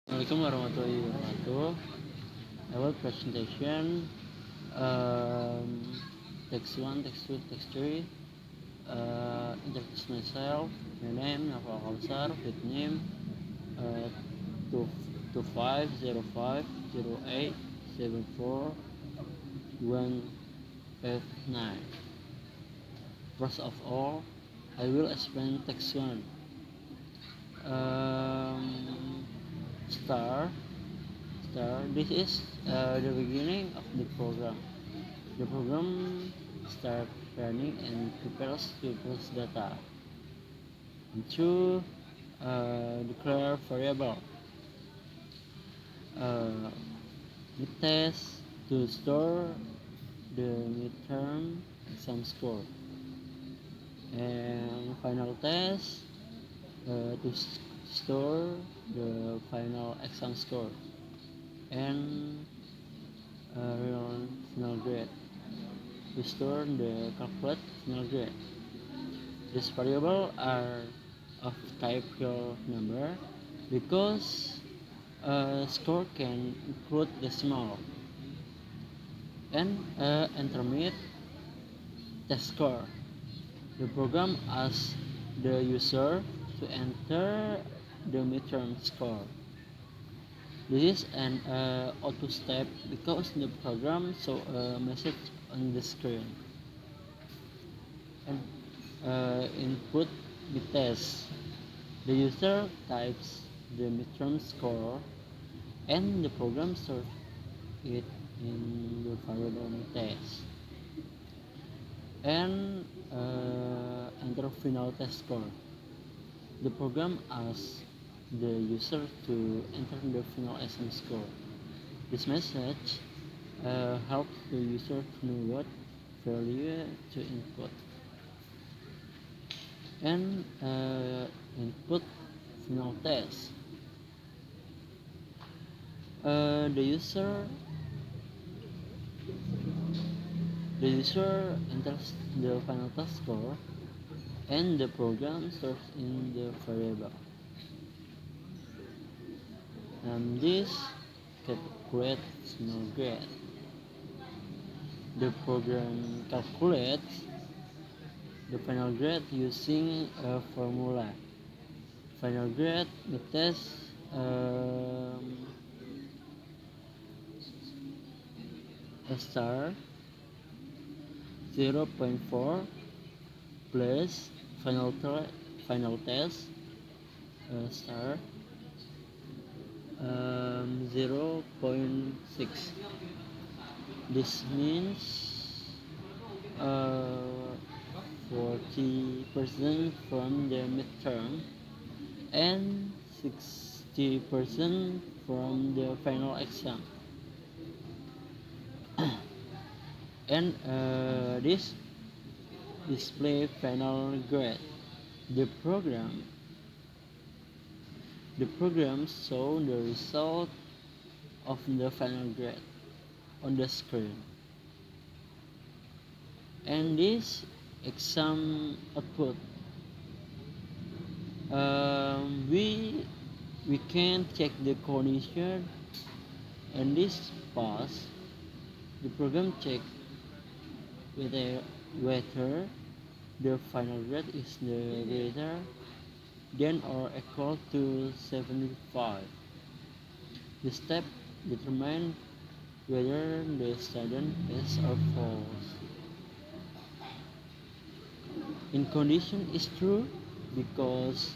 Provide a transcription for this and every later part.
Assalamualaikum warahmatullahi wabarakatuh. Our presentation, um, text 1, text 2, text 3. Introduce myself. My name Nafa Kausar. With name uh, 25050874 159. First of all, I will explain text 1. Um, star This is the beginning of the program. The program starts running and prepares to process data into declare variable. Uh, we test to store the midterm exam score, and final test to store the final exam score, and real final grade to store the calculate final grade. These variables are of type real number because a score can include decimal, and intermediate test score. The program asks the user to enter the midterm score. This is an auto step because the program shows a message on the screen. And input the test. The user types the midterm score and the program stores it in the variable test and enter final test score. The program asks the user to enter the final exam score. This message helps the user to know what value to input and input final test. The user enters the final test score and the program stores in the variable. And this calculates final grade. The program calculates the final grade using a formula. Final grade the test a star 0.4 plus final test star 0.6. This means 40% from the midterm and 60% from the final exam. And this display final grade. The program show the result of the final grade on the screen. And this exam output, we can check the condition, and this pass. The program check whether the final grade is the greater than or equal to 75. The step determines whether the student pass or fails. In condition is true because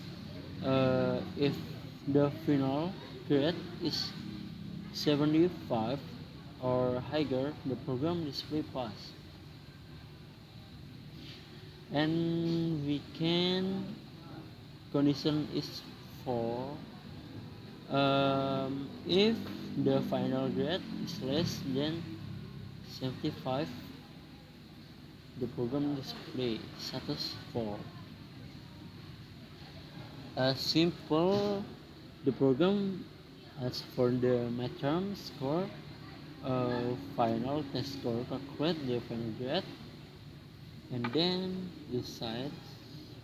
if the final grade is 75 or higher, the program display pass. And we can condition is for if the final grade is less than 75, the program display status 4. Simple, the program as for the midterm score, final test score, calculate the final grade, and then decide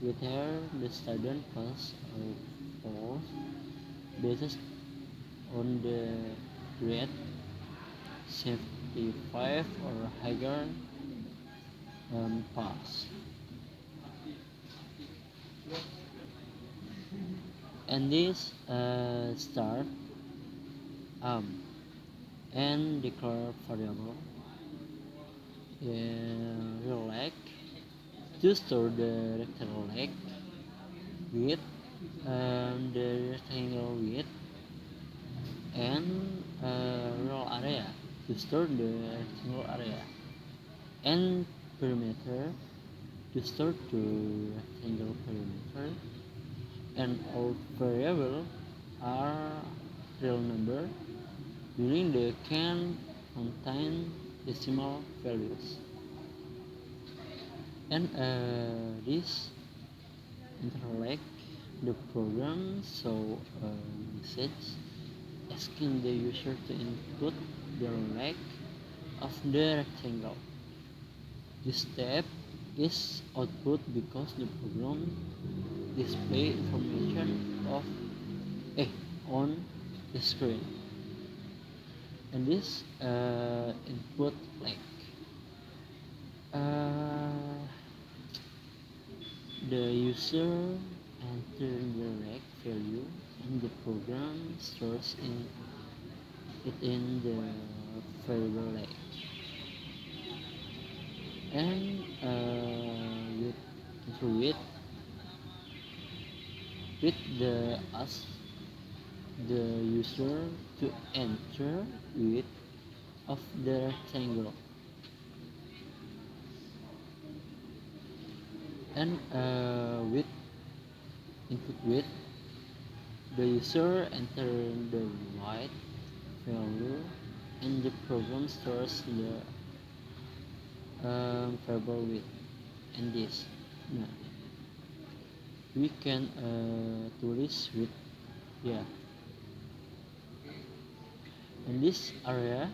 whether the student pass or fails based on the grade 75 or higher pass. And this start and declare variable real leg to store the rectangle leg width, the rectangle width, and real area to store the rectangle area, and perimeter to store the rectangle perimeter, and all variables are real number, meaning they can contain decimal values. And this interlink the program so a message asking the user to input the leg of the rectangle. This step is output because the program display information of on the screen, and this input leg. The user enters the leg value and the program stores it in the variable leg. And with the ask the user to enter width of the rectangle, and with input width the user enter the width value and the program stores the variable width. And this nah, we can tulis width in this area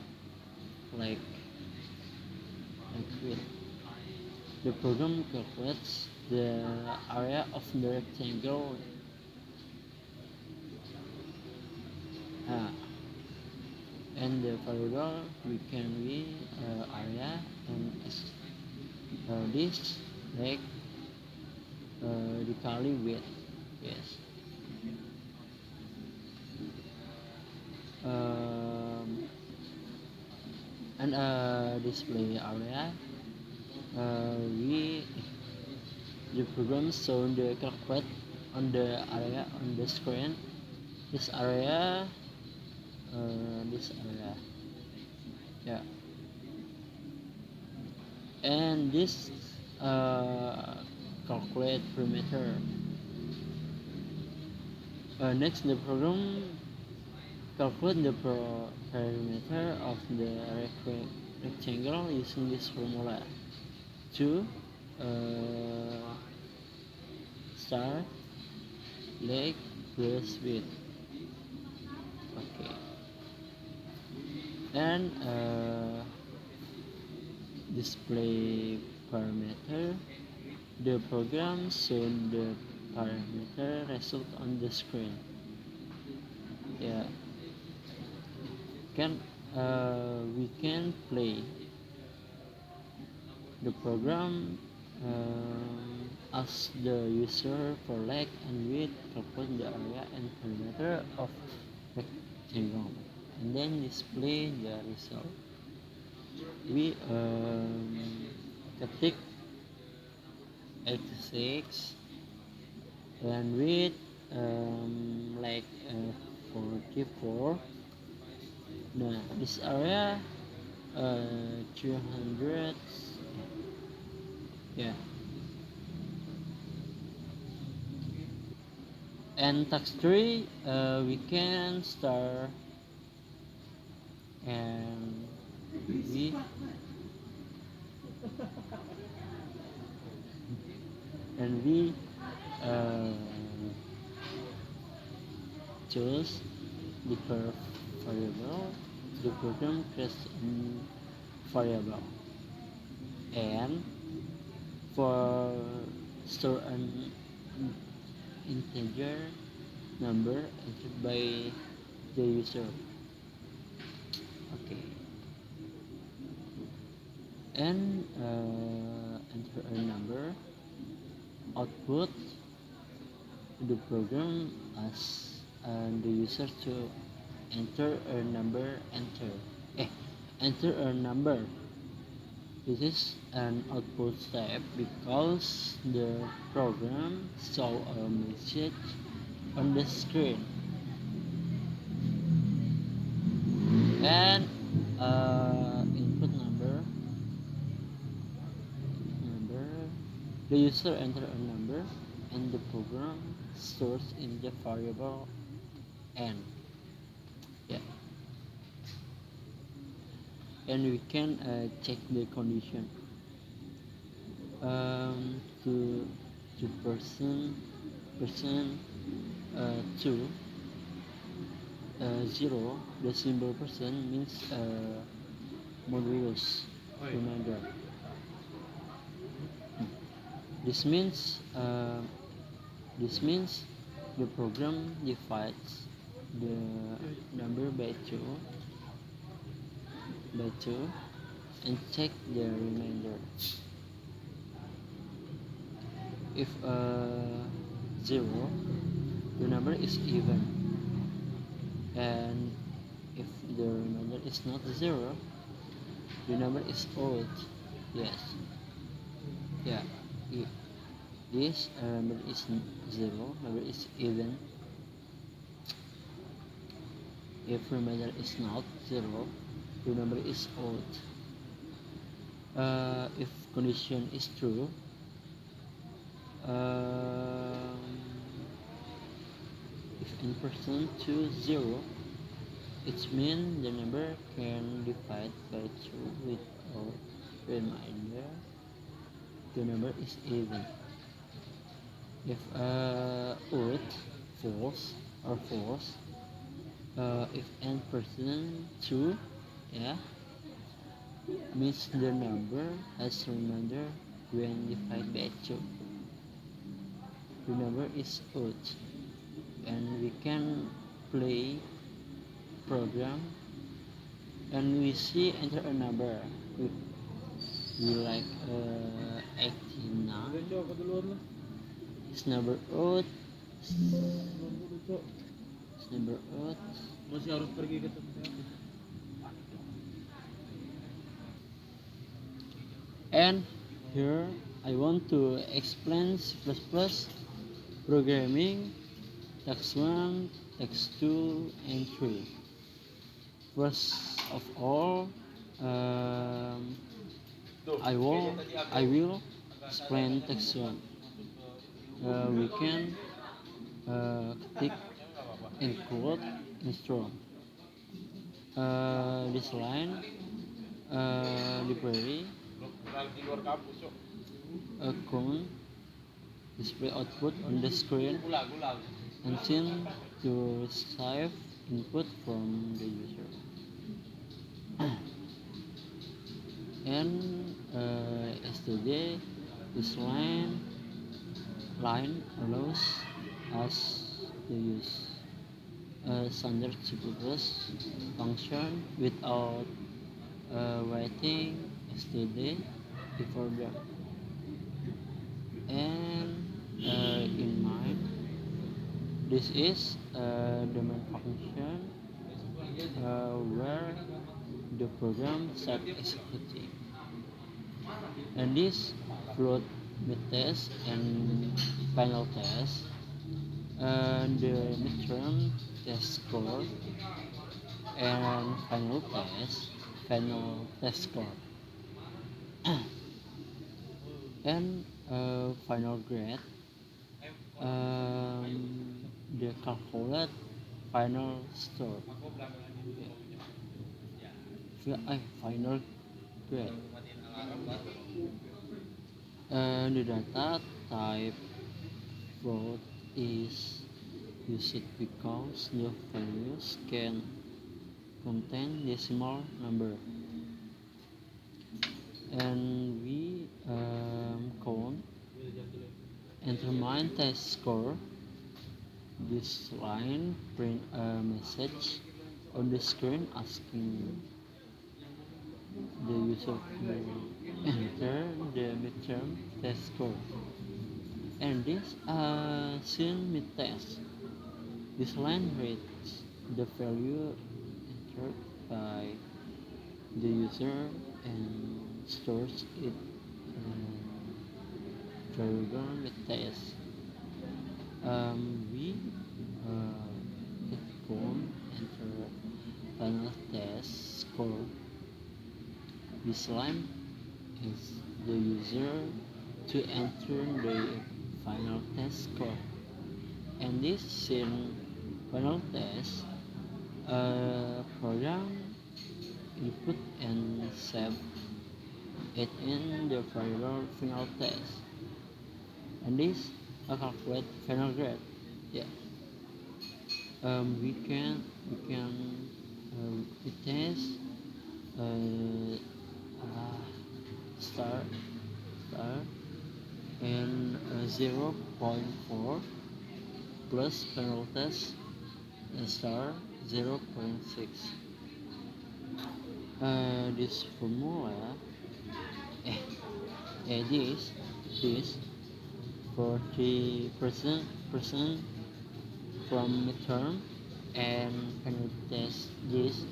like width. The program calculates the area of the rectangle and the variable we can be area and this like dikali width. Yes. And display area we the program show the calculate on the area on the screen. This area yeah, and this calculate perimeter. Next the program calculate the perimeter of the rectangle using this formula to start leg plus width. Okay, and display parameter. The program shows the parameter result on the screen. Yeah, we can play the program ask the user for leg and width, calculate the area and perimeter of rectangle, and then display the result. We ketik 86 and width like 44. Nah, this area 200. Yeah, and task 3 we can start and we choose the curve variable. The program creates a variable, and for store an integer number entered by the user. Okay, and enter a number. Output the program as the user to enter a number. Enter a number. This is an output step because the program show a message on the screen. And input number, the user enter a number and the program stores in the variable n. Yeah, and we can check the condition to person 2 0. The symbol percent means modulus remainder. This means the program divides the number by 2 and check the remainder. If 0, the number is even, and if the remainder is not 0, the number is odd. Yes, yeah. If this number is 0, number is even. If remainder is not 0, the number is odd. If condition is true, if n% to 0, it means the number can divide by 2 without remainder. The number is even. If odd, false, or false, if n% 2, yeah, means the number has remainder when divided by 2. The number is odd, and we can play program and we see enter a number. We like 89. It's number odd. It's number odd. Masih harus pergi ke tempat. And here I want to explain C++ programming text 1, text 2, and 3. First of all, I will explain text 1. We can click include instrument. This line library count display output on the screen and send to receive input from the user. And yesterday this line allows us to use standard C++ function without writing std before that. And in mind, this is the main function where the program start executing. And this float mid-test and final test, and the midterm test score and final test score and final grade, the calculate final score, final grade. The data type float is used because the values can contain decimal number, and we count and determine test score This line print a message on the screen asking the user to enter the midterm test score. And this soon mid test. This line reads the value entered by the user and stores it in variable mid test. We hit enter final test score. This line is the user to enter the final test score. And this in final test program input and save it in the variable final test. And this calculate final grade. Yeah. We test uh, uh, star star and 0.4 plus final test star 0.6. This formula eh, this 40% from midterm and final test this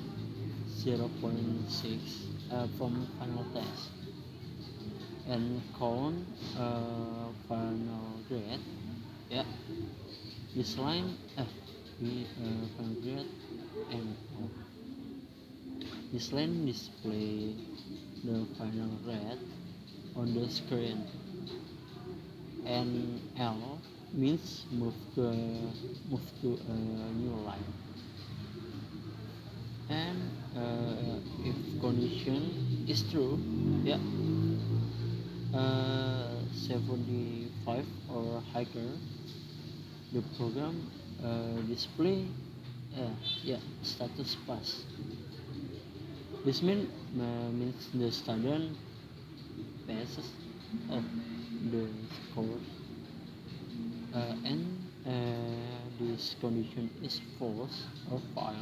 0.6 from final test and count final grade. Yeah, this line we final grade and this line display the final grade on the screen, and L means move to a new line. And if condition is true, yeah, 75 or higher, the program display yeah status pass. This means the student passes of the course, and this condition is false or false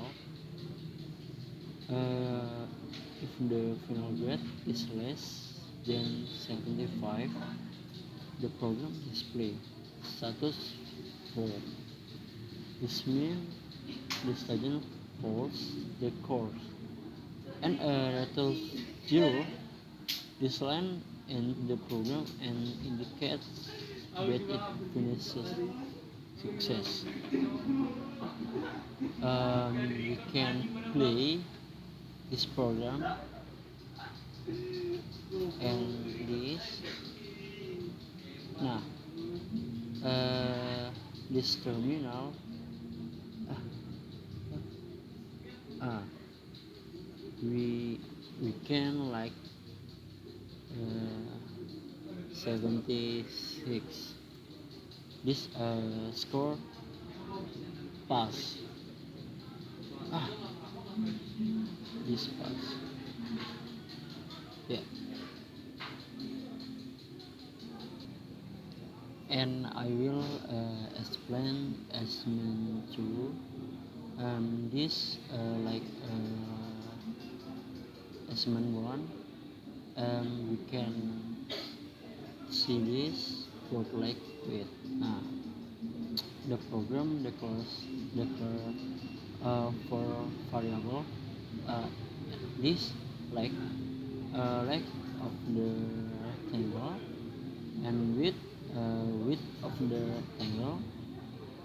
if the final grade is less than 75. The program display status 4. This means the student falls the course. And letter 0, this line in the program and indicates that it finishes success. We can play this program and this. Nah, this terminal. Uh, we can like 76. This score pass. Ah, this pass. Yeah. And I will explain assignment 2. This like assignment 1. We can see this like with the program declare for variable this like length of the rectangle and width of the rectangle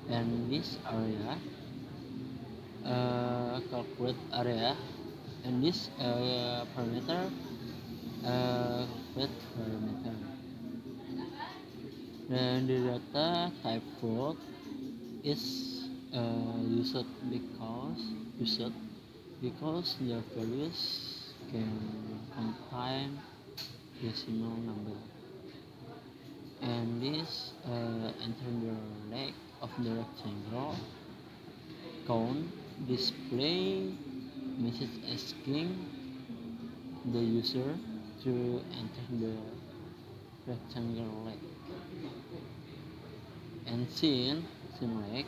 and this area calculate area and this parameter calculate parameter. Then the data type float is used because the values can contain decimal number. And this enter the leg of the rectangle count display message asking the user to enter the rectangle leg. And scene leg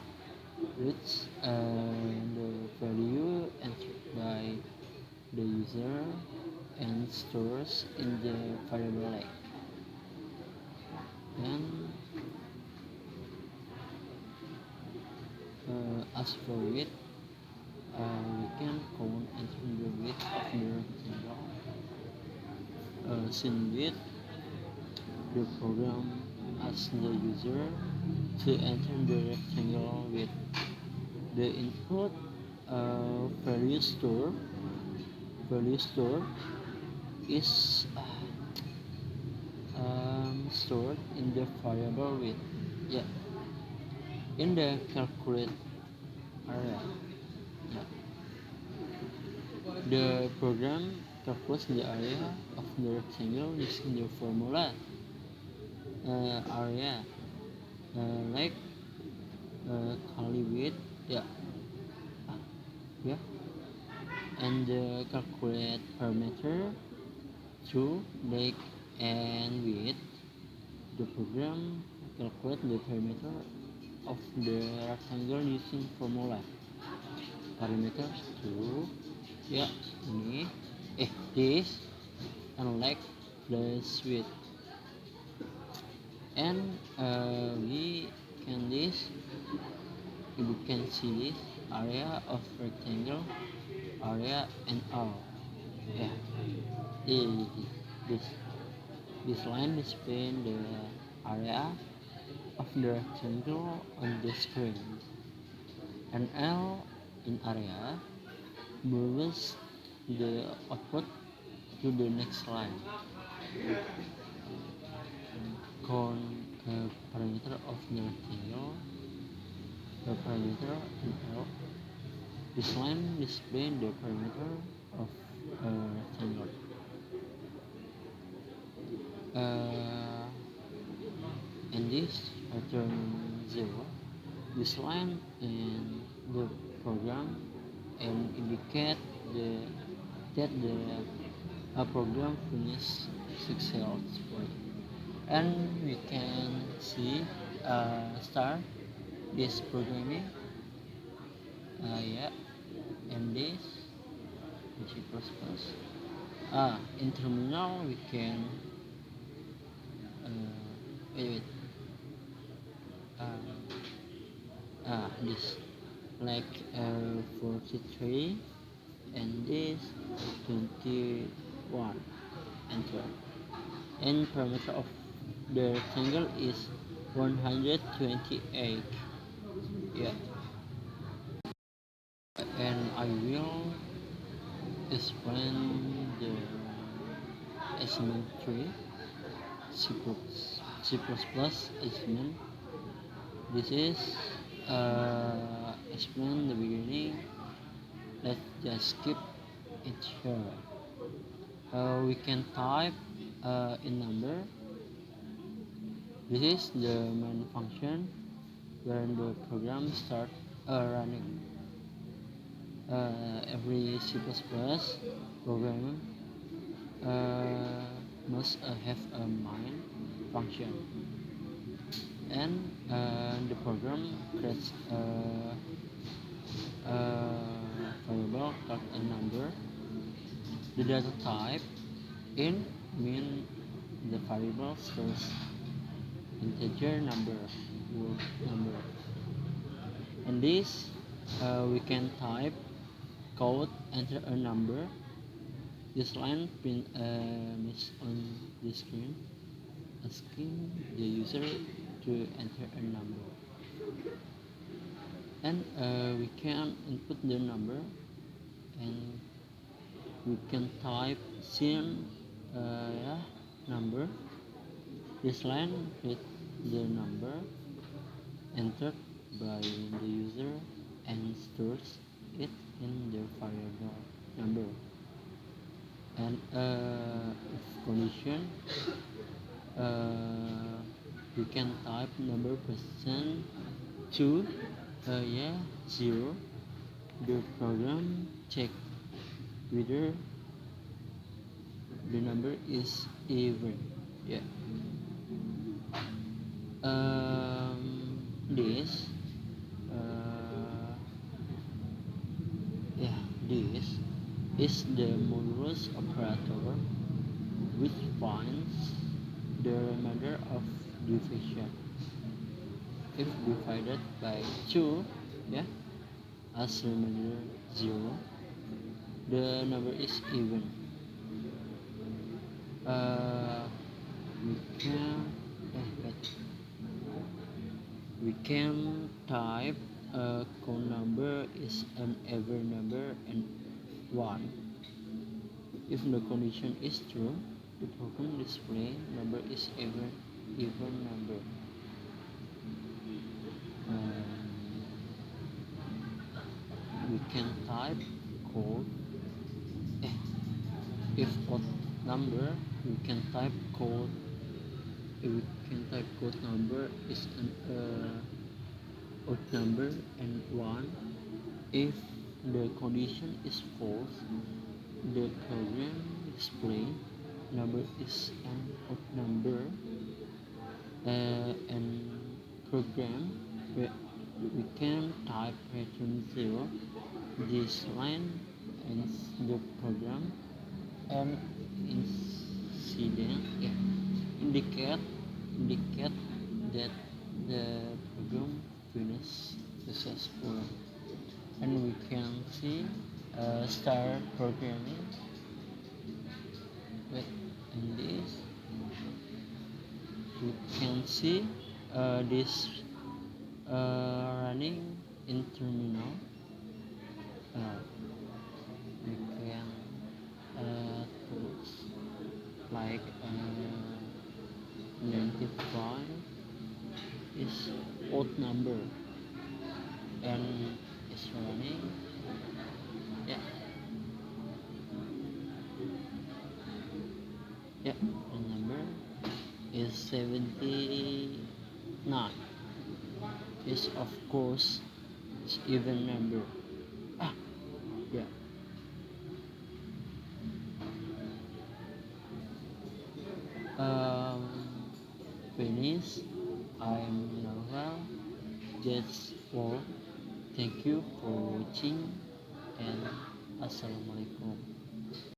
which the value entered by the user and stores in the variable lake. And as for width, we can count enter the width of the rectangle. Since width, the program asks the user to enter the rectangle width. The input value store is stored in the variable width. Yeah, in the calculate area. Yeah. The program calculates the area of the rectangle using the formula area like kali width. Yeah. Yeah. And calculate parameter through length and width. The program calculate the parameter of the rectangle using formula parameters to ini this and length plus width, and we can see this area of rectangle area and all. Yeah, this this line display the area of the rectangle on the screen, and L in area moves the output to the next line. Count parameter of the rectangle, the parameter in L. This line display the parameter of rectangle. And this return 0. This line in the program and indicate that the program finished successfully. And we can see start this programming. Yeah, and this C++. In terminal we can wait. This like 43 and this 21 and 12. And parameter of the rectangle is 128. Yeah, and I will explain the assignment 3 C++ assignment. This is explain the beginning. Let's just skip it here. We can type in number. This is the main function when the program start running. Every C++ program must have a main function, and the program creates a variable called a number. The data type int means the variable stores integer number, and this we can type code enter a number. This line print is on the screen asking the user to enter a number, and we can input the number, and we can type sin number. This line read the number entered by the user and stores it in the variable number. And if condition, we can type number percent to 0. The program check whether the number is even. Yeah. This This is the modulus operator which finds the remainder of division. If divided by 2, yeah, as remainder 0, the number is even. Uh, we can we can type a count number is an even number and 1. If the condition is true, the program display number is even number. We can type code. If odd number, we can type code. If we can type code number is an odd number and 1. If the condition is false, the program display number is an odd number and program we can type return 0. This line ends the program and incident indicate that the program finished successful, and we can see start programming with in this we can see this running in terminal. We can tools like 95 is odd number and is running, yeah, the number is 79 is of course is even number. Yeah. um Finish. I'm Novel. That's all. Thank you for watching and assalamualaikum.